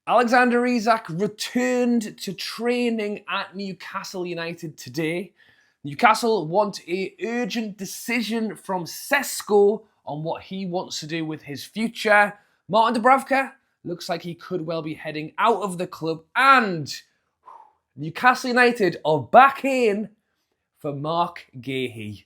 Alexander Isak returned to training at Newcastle United today. Newcastle want an urgent decision from Cesco on what he wants to do with his future. Martin Dubravka looks like he could well be heading out of the club, and Newcastle United are back in for Mark Guehi.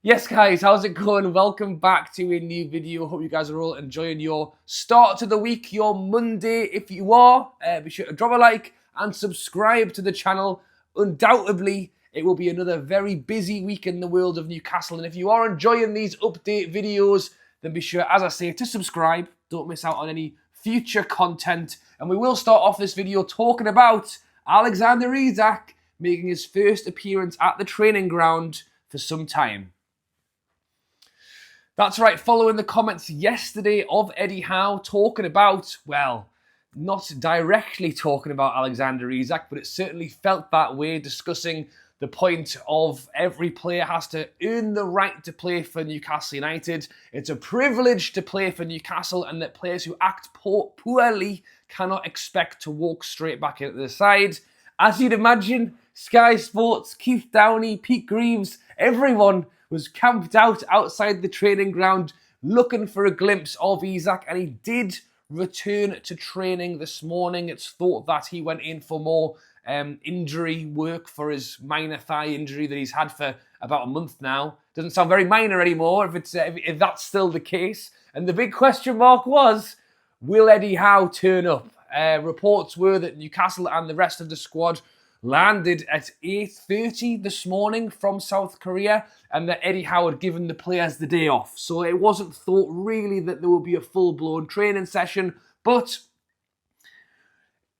Yes, guys, how's it going? Welcome back to a new video. Hope you guys are all enjoying your start to the week, your Monday. If you are, be sure to drop a like and subscribe to the channel. Undoubtedly, it will be another very busy week in the world of Newcastle. And if you are enjoying these update videos, then be sure, as I say, to subscribe. Don't miss out on any future content. And we will start off this video talking about Alexander Isak making his first appearance at the training ground for some time. That's right, following the comments yesterday of Eddie Howe talking about, well, not directly talking about Alexander Isak, but it certainly felt that way, discussing the point of every player has to earn the right to play for Newcastle United. It's a privilege to play for Newcastle, and that players who act poorly cannot expect to walk straight back into the side. As you'd imagine, Sky Sports, Keith Downey, Pete Greaves, everyone was camped out outside the training ground looking for a glimpse of Isak, and he did return to training this morning. It's thought that he went in for more injury work for his minor thigh injury that he's had for about a month now. Doesn't sound very minor anymore if that's still the case. And the big question mark was, will Eddie Howe turn up? Reports were that Newcastle and the rest of the squad landed at 8:30 this morning from South Korea, and that Eddie Howe had given the players the day off. So it wasn't thought really that there would be a full-blown training session, but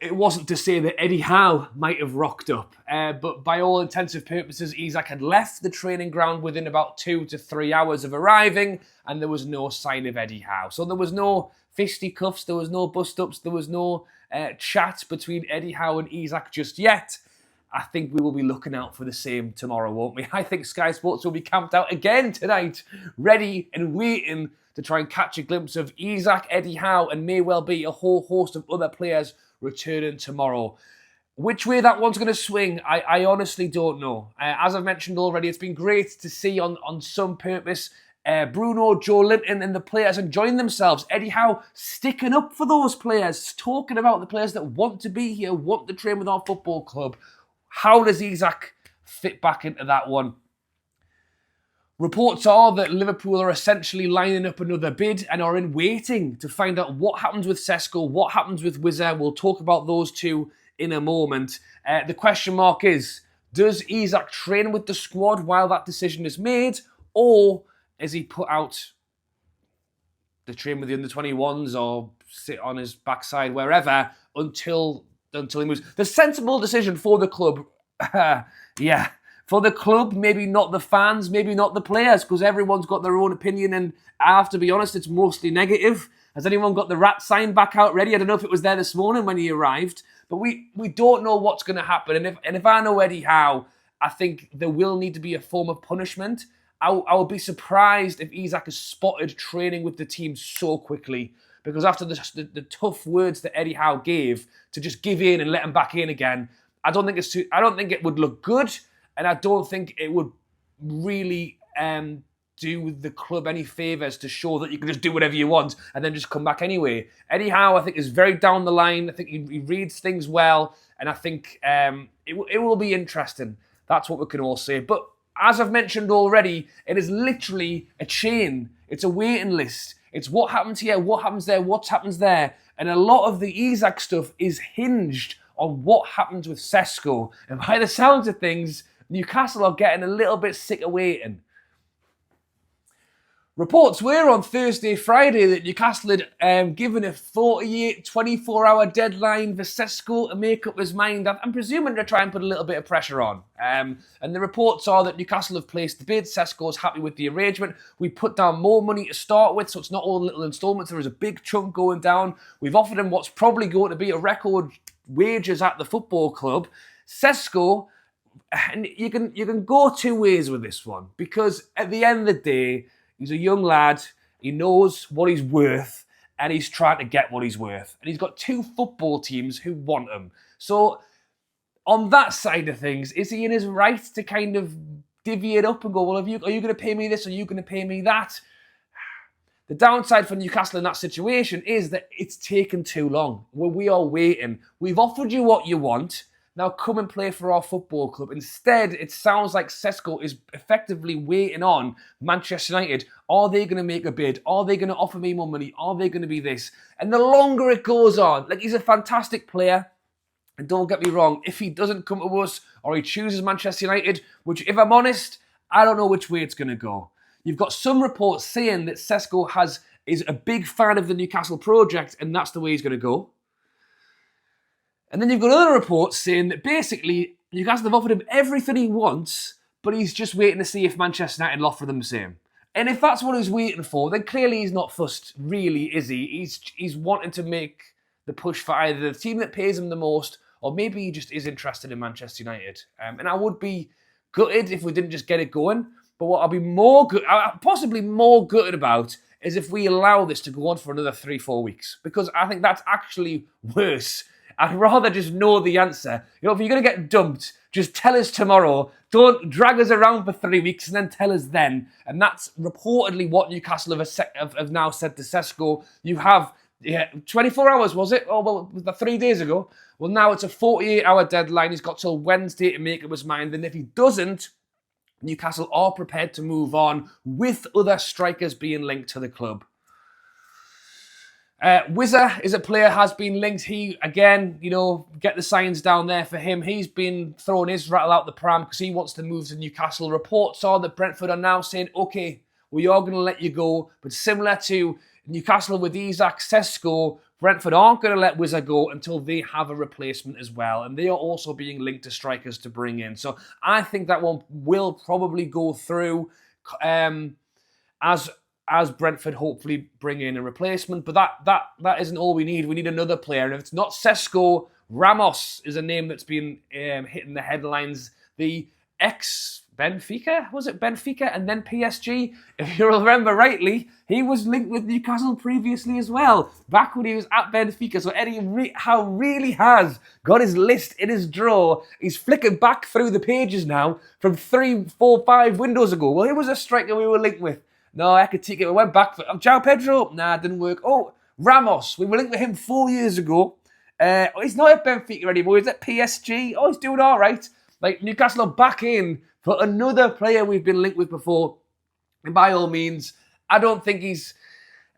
it wasn't to say that Eddie Howe might have rocked up. But by all intents and purposes, Isak had left the training ground within about 2 to 3 hours of arriving, and there was no sign of Eddie Howe. So there was no fisticuffs, there was no bust-ups, there was no chat between Eddie Howe and Isak just yet. I think we will be looking out for the same tomorrow, won't we? I think Sky Sports will be camped out again tonight, ready and waiting to try and catch a glimpse of Isak, Eddie Howe, and may well be a whole host of other players returning tomorrow. Which way that one's going to swing, I honestly don't know. As I've mentioned already, it's been great to see on some purpose Bruno, Joe Linton and the players enjoying themselves. Eddie Howe sticking up for those players, talking about the players that want to be here, want to train with our football club. How does Isak fit back into that one? Reports are that Liverpool are essentially lining up another bid and are in waiting to find out what happens with Sesko, what happens with Wizard. We'll talk about those two in a moment. The question mark is, does Isak train with the squad while that decision is made, or is he put out to train with the under-21s or sit on his backside wherever until he moves? The sensible decision for the club, yeah, for the club, maybe not the fans, maybe not the players, because everyone's got their own opinion, and I have to be honest, it's mostly negative. Has anyone got the rat sign back out ready? I don't know if it was there this morning when he arrived, but we don't know what's going to happen. And if I know Eddie Howe, I think there will need to be a form of punishment. I would be surprised if Isak is spotted training with the team so quickly, because after the tough words that Eddie Howe gave, to just give in and let him back in again, I don't think it would look good, and I don't think it would really do the club any favours to show that you can just do whatever you want and then just come back anyway. Eddie Howe, I think, is very down the line. I think he reads things well, and I think it will be interesting. That's what we can all say. But as I've mentioned already, it is literally a chain. It's a waiting list. It's what happens here, what happens there, what happens there. And a lot of the Isak stuff is hinged on what happens with Cesco. And by the sounds of things, Newcastle are getting a little bit sick of waiting. Reports were on Thursday, Friday that Newcastle had given a 48, 24-hour deadline for Cesco to make up his mind. I'm presuming to try and put a little bit of pressure on. And the reports are that Newcastle have placed the bid. Cesco's happy with the arrangement. We put down more money to start with, so it's not all little instalments. There is a big chunk going down. We've offered him what's probably going to be a record wages at the football club. Cesco, and you can go two ways with this one, because at the end of the day, he's a young lad. He knows what he's worth. and he's trying to get what he's worth. And he's got 2 football teams who want him. So on that side of things, is he in his right to kind of divvy it up and go, well, are you going to pay me this? Or are you going to pay me that? The downside for Newcastle in that situation is that it's taken too long. We are waiting. We've offered you what you want. Now come and play for our football club. Instead, it sounds like Cesco is effectively waiting on Manchester United. Are they going to make a bid? Are they going to offer me more money? Are they going to be this? And the longer it goes on, like, he's a fantastic player. And don't get me wrong, if he doesn't come to us or he chooses Manchester United, which, if I'm honest, I don't know which way it's going to go. You've got some reports saying that Cesco is a big fan of the Newcastle project and that's the way he's going to go. And then you've got other reports saying that basically Newcastle have offered him everything he wants, but he's just waiting to see if Manchester United will offer them the same. And if that's what he's waiting for, then clearly he's not fussed, really, is he? He's wanting to make the push for either the team that pays him the most, or maybe he just is interested in Manchester United. And I would be gutted if we didn't just get it going. But what I'll be possibly more gutted about is if we allow this to go on for another 3-4 weeks. Because I think that's actually worse. I'd rather just know the answer. You know, if you're going to get dumped, just tell us tomorrow. Don't drag us around for 3 weeks and then tell us then. And that's reportedly what Newcastle have now said to Cesco. You have 24 hours, was it? Oh, well, was that 3 days ago? Well, now it's a 48-hour deadline. He's got till Wednesday to make up his mind. And if he doesn't, Newcastle are prepared to move on with other strikers being linked to the club. Wizza is a player has been linked. He, again, get the signs down there for him. He's been throwing his rattle out the pram because he wants to move to Newcastle. Reports are that Brentford are now saying, okay, we are going to let you go. But similar to Newcastle with Isak, Sesko, Brentford aren't going to let Wizza go until they have a replacement as well. And they are also being linked to strikers to bring in. So I think that one will probably go through as Brentford hopefully bring in a replacement. But that isn't all we need. We need another player. And if it's not Sesko, Ramos is a name that's been hitting the headlines. The ex-Benfica, was it Benfica and then PSG? If you remember rightly, he was linked with Newcastle previously as well, back when he was at Benfica. So Eddie Howe really has got his list in his drawer. He's flicking back through the pages now from 3, 4, 5 windows ago. Well, he was a striker we were linked with. No, I could take it. We went back for João Pedro. Nah, it didn't work. Oh, Ramos. We were linked with him 4 years ago. He's not at Benfica anymore. He's at PSG. Oh, he's doing all right. Like, Newcastle are back in for another player we've been linked with before. And by all means, I don't think he's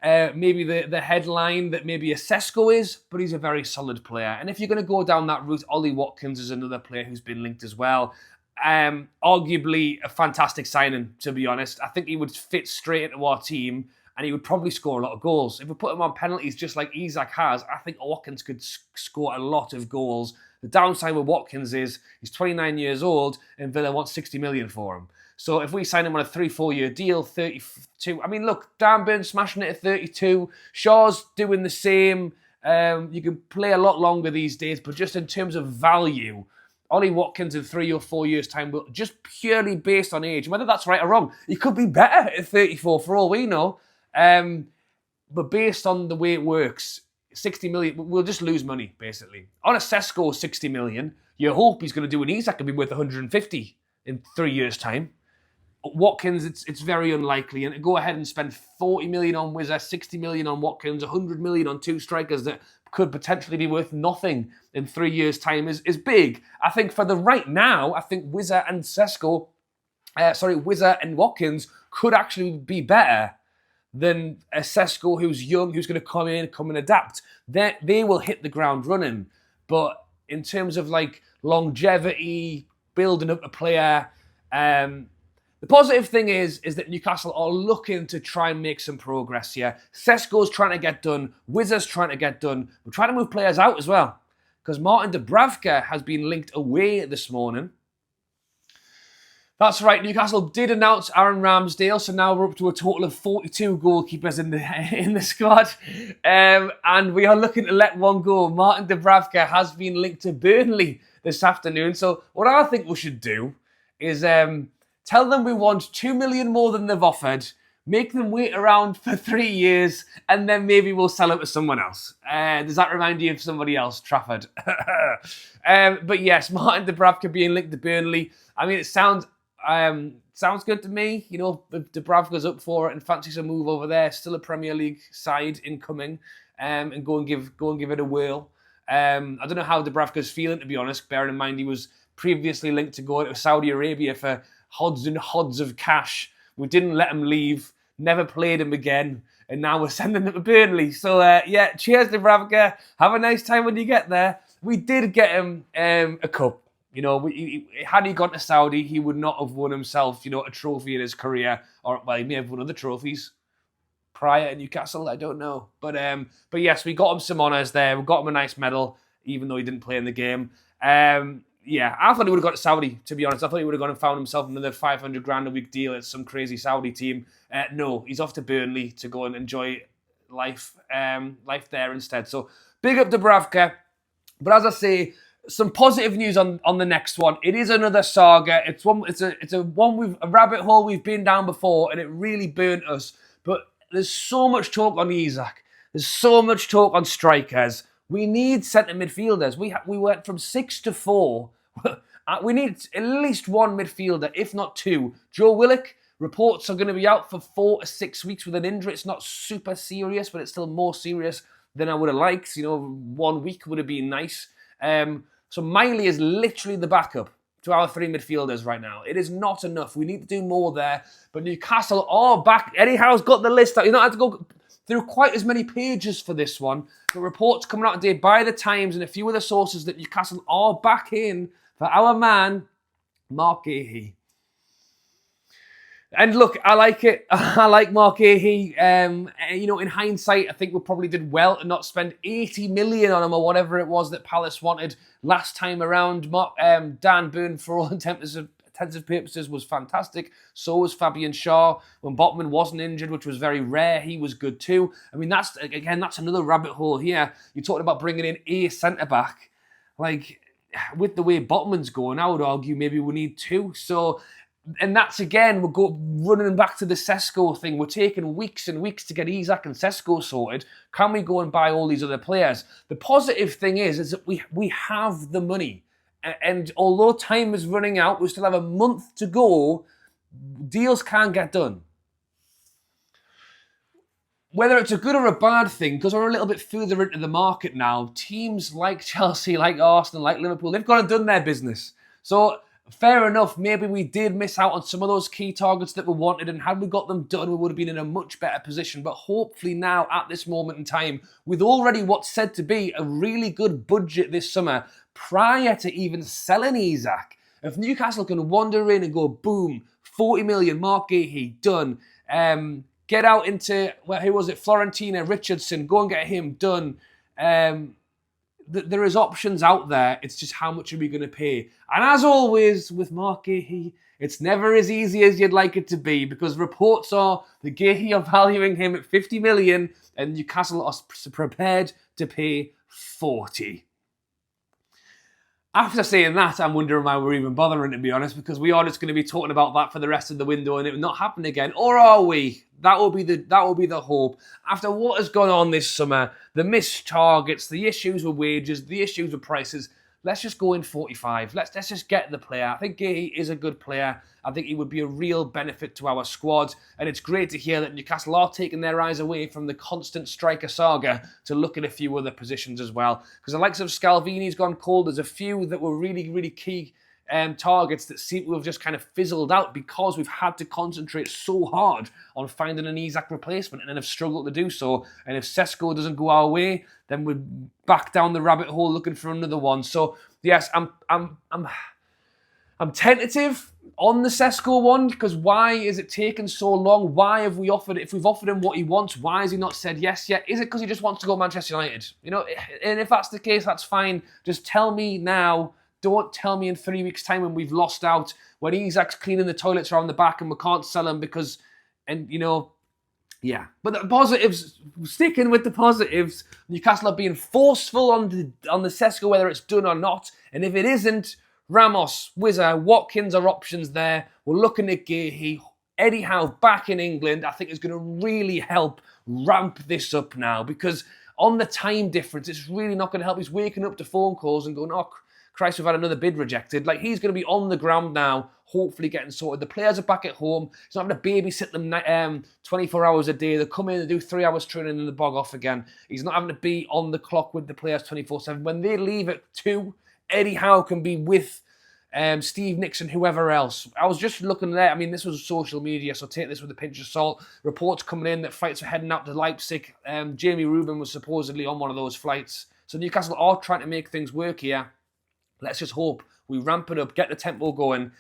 maybe the headline that maybe a Cesco is, but he's a very solid player. And if you're going to go down that route, Ollie Watkins is another player who's been linked as well. Arguably a fantastic signing, to be honest. I think he would fit straight into our team and he would probably score a lot of goals. If we put him on penalties just like Isak has, I think Watkins could score a lot of goals. The downside with Watkins is he's 29 years old and Villa wants 60 million for him. So if we sign him on a 3-4 year deal, 32... I mean, look, Dan Burns smashing it at 32. Shaw's doing the same. You can play a lot longer these days, but just in terms of value, Ollie Watkins in 3 or 4 years' time, will just purely based on age, whether that's right or wrong, he could be better at 34 for all we know. But based on the way it works, 60 million, we'll just lose money, basically. On a Cesco 60 million, you hope he's going to do an Isak and be worth 150 in 3 years' time. Watkins, it's very unlikely. And to go ahead and spend 40 million on Wizza, 60 million on Watkins, 100 million on 2 strikers that could potentially be worth nothing in 3 years' time is big. I think for the right now, I think Wizza and Watkins could actually be better than a Cesco who's young, who's going to come and adapt. They will hit the ground running. But in terms of like longevity, building up a player, the positive thing is that Newcastle are looking to try and make some progress here. Cesco's trying to get done. Wizza's trying to get done. We're trying to move players out as well. Because Martin Dubravka has been linked away this morning. That's right, Newcastle did announce Aaron Ramsdale, so now we're up to a total of 42 goalkeepers in the squad. And we are looking to let one go. Martin Dubravka has been linked to Burnley this afternoon. So what I think we should do is tell them we want 2 million more than they've offered, make them wait around for 3 years, and then maybe we'll sell it to someone else. Does that remind you of somebody else, Trafford? But yes, Martin Dubravka being linked to Burnley. I mean, it sounds good to me. You know, if Dubravka's up for it and fancies a move over there, still a Premier League side incoming, and go and give it a whirl. I don't know how Dubravka's feeling, to be honest, bearing in mind he was previously linked to go to Saudi Arabia for hodds and hodds of cash. We didn't let him leave, never played him again, and now we're sending him to Burnley. So, yeah, cheers, Dubravka. Have a nice time when you get there. We did get him a cup. You know, had he gone to Saudi, he would not have won himself, you know, a trophy in his career. Or, well, he may have won other trophies prior at Newcastle, I don't know. But yes, we got him some honours there. We got him a nice medal, even though he didn't play in the game. Yeah, I thought he would have got to Saudi, to be honest. I thought he would have gone and found himself another 500 grand a week deal at some crazy Saudi team. No, he's off to Burnley to go and enjoy life there instead. So, big up Dubravka. But as I say, some positive news on the next one. It is another saga. It's a rabbit hole we've been down before, and it really burnt us. But there's so much talk on Isak. There's so much talk on strikers. We need centre midfielders. We went from 6 to 4. We need at least one midfielder, if not two. Joe Willock, reports are going to be out for 4 to 6 weeks with an injury. It's not super serious, but it's still more serious than I would have liked. You know, 1 week would have been nice. So Miley is literally the backup to our 3 midfielders right now. It is not enough. We need to do more there. But Newcastle are back. Eddie Howe's got the list out. You don't have to go through quite as many pages for this one. The reports coming out today by the Times and a few other sources that Newcastle are back in for our man, Mark Guehi. And look, I like it. I like Mark Guehi. You know, in hindsight, I think we probably did well to not spend 80 million on him or whatever it was that Palace wanted last time around. Dan Burn, for all intents and purposes, was fantastic. So was Fabian Schär. When Botman wasn't injured, which was very rare, he was good too. I mean, that's another rabbit hole here. You're talking about bringing in a centre-back. Like, with the way Botman's going, I would argue maybe we need 2. So, and that's again, we're running back to the Cesco thing. We're taking weeks and weeks to get Isak and Cesco sorted. Can we go and buy all these other players? The positive thing is that we have the money. And although time is running out, we still have a month to go. Deals can get done. Whether it's a good or a bad thing, because we're a little bit further into the market now, teams like Chelsea, like Arsenal, like Liverpool, they've gone and done their business. So, fair enough, maybe we did miss out on some of those key targets that we wanted, and had we got them done, we would have been in a much better position. But hopefully now, at this moment in time, with already what's said to be a really good budget this summer, prior to even selling Isak, if Newcastle can wander in and go, boom, 40 million, Mark Guehi, done. Get out into, who was it, Florentina, Richardson, go and get him, done. There is options out there. It's just how much are we going to pay? And as always, with Mark Guehi, it's never as easy as you'd like it to be, because reports are the Guehi are valuing him at 50 million and Newcastle are prepared to pay 40. After saying that, I'm wondering why we're even bothering, to be honest, because we are just going to be talking about that for the rest of the window and it will not happen again. Or are we? That will be the hope. After what has gone on this summer, the missed targets, the issues with wages, the issues with prices, let's just go in 45. Let's just get the player. I think Guehi is a good player. I think he would be a real benefit to our squad. And it's great to hear that Newcastle are taking their eyes away from the constant striker saga to look at a few other positions as well. Because the likes of Scalvini's gone cold. There's a few that were really, really key targets that seem to have just kind of fizzled out because we've had to concentrate so hard on finding an Isak replacement and then have struggled to do so. And if Cesco doesn't go our way, then we're back down the rabbit hole looking for another one. So yes, I'm tentative on the Cesco one, because why is it taking so long? Why have we offered, if we've offered him what he wants, why has he not said yes yet? Is it because he just wants to go to Manchester United? You know, and if that's the case, that's fine. Just tell me now. Don't tell me in 3 weeks' time when we've lost out, when Isak's cleaning the toilets around the back and we can't sell him because, and you know, yeah. But the positives, sticking with the positives, Newcastle are being forceful on the Cesco, whether it's done or not. And if it isn't, Ramos, Wizard, Watkins are options there. We're looking at Guehi. Eddie Howe back in England, I think is going to really help ramp this up now, because on the time difference, it's really not going to help. He's waking up to phone calls and going, oh, Christ, we've had another bid rejected. Like, he's going to be on the ground now, hopefully getting sorted. The players are back at home. He's not having to babysit them 24 hours a day. They come in and do 3 hours training and they bog off again. He's not having to be on the clock with the players 24/7. When they leave at 2, Eddie Howe can be with Steve Nixon, whoever else. I was just looking there. I mean, this was social media, so take this with a pinch of salt. Reports coming in that flights are heading out to Leipzig. Jamie Rubin was supposedly on one of those flights. So Newcastle are trying to make things work here. Let's just hope we ramp it up, get the tempo going.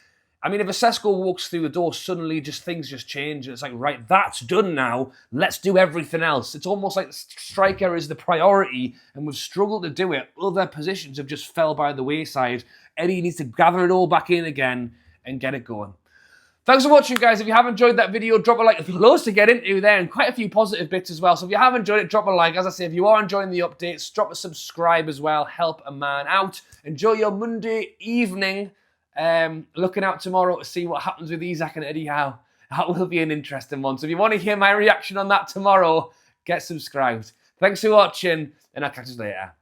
I mean, if a Cesco walks through the door, suddenly things just change. It's like, right, that's done now. Let's do everything else. It's almost like striker is the priority, and we've struggled to do it. Other positions have just fell by the wayside. Eddie needs to gather it all back in again and get it going. Thanks for watching, guys. If you have enjoyed that video, drop a like. There's loads to get into there and quite a few positive bits as well. So if you have enjoyed it, drop a like. As I say, if you are enjoying the updates, drop a subscribe as well. Help a man out. Enjoy your Monday evening. Looking out tomorrow to see what happens with Isak and Eddie Howe. That will be an interesting one. So if you want to hear my reaction on that tomorrow, get subscribed. Thanks for watching, and I'll catch you later.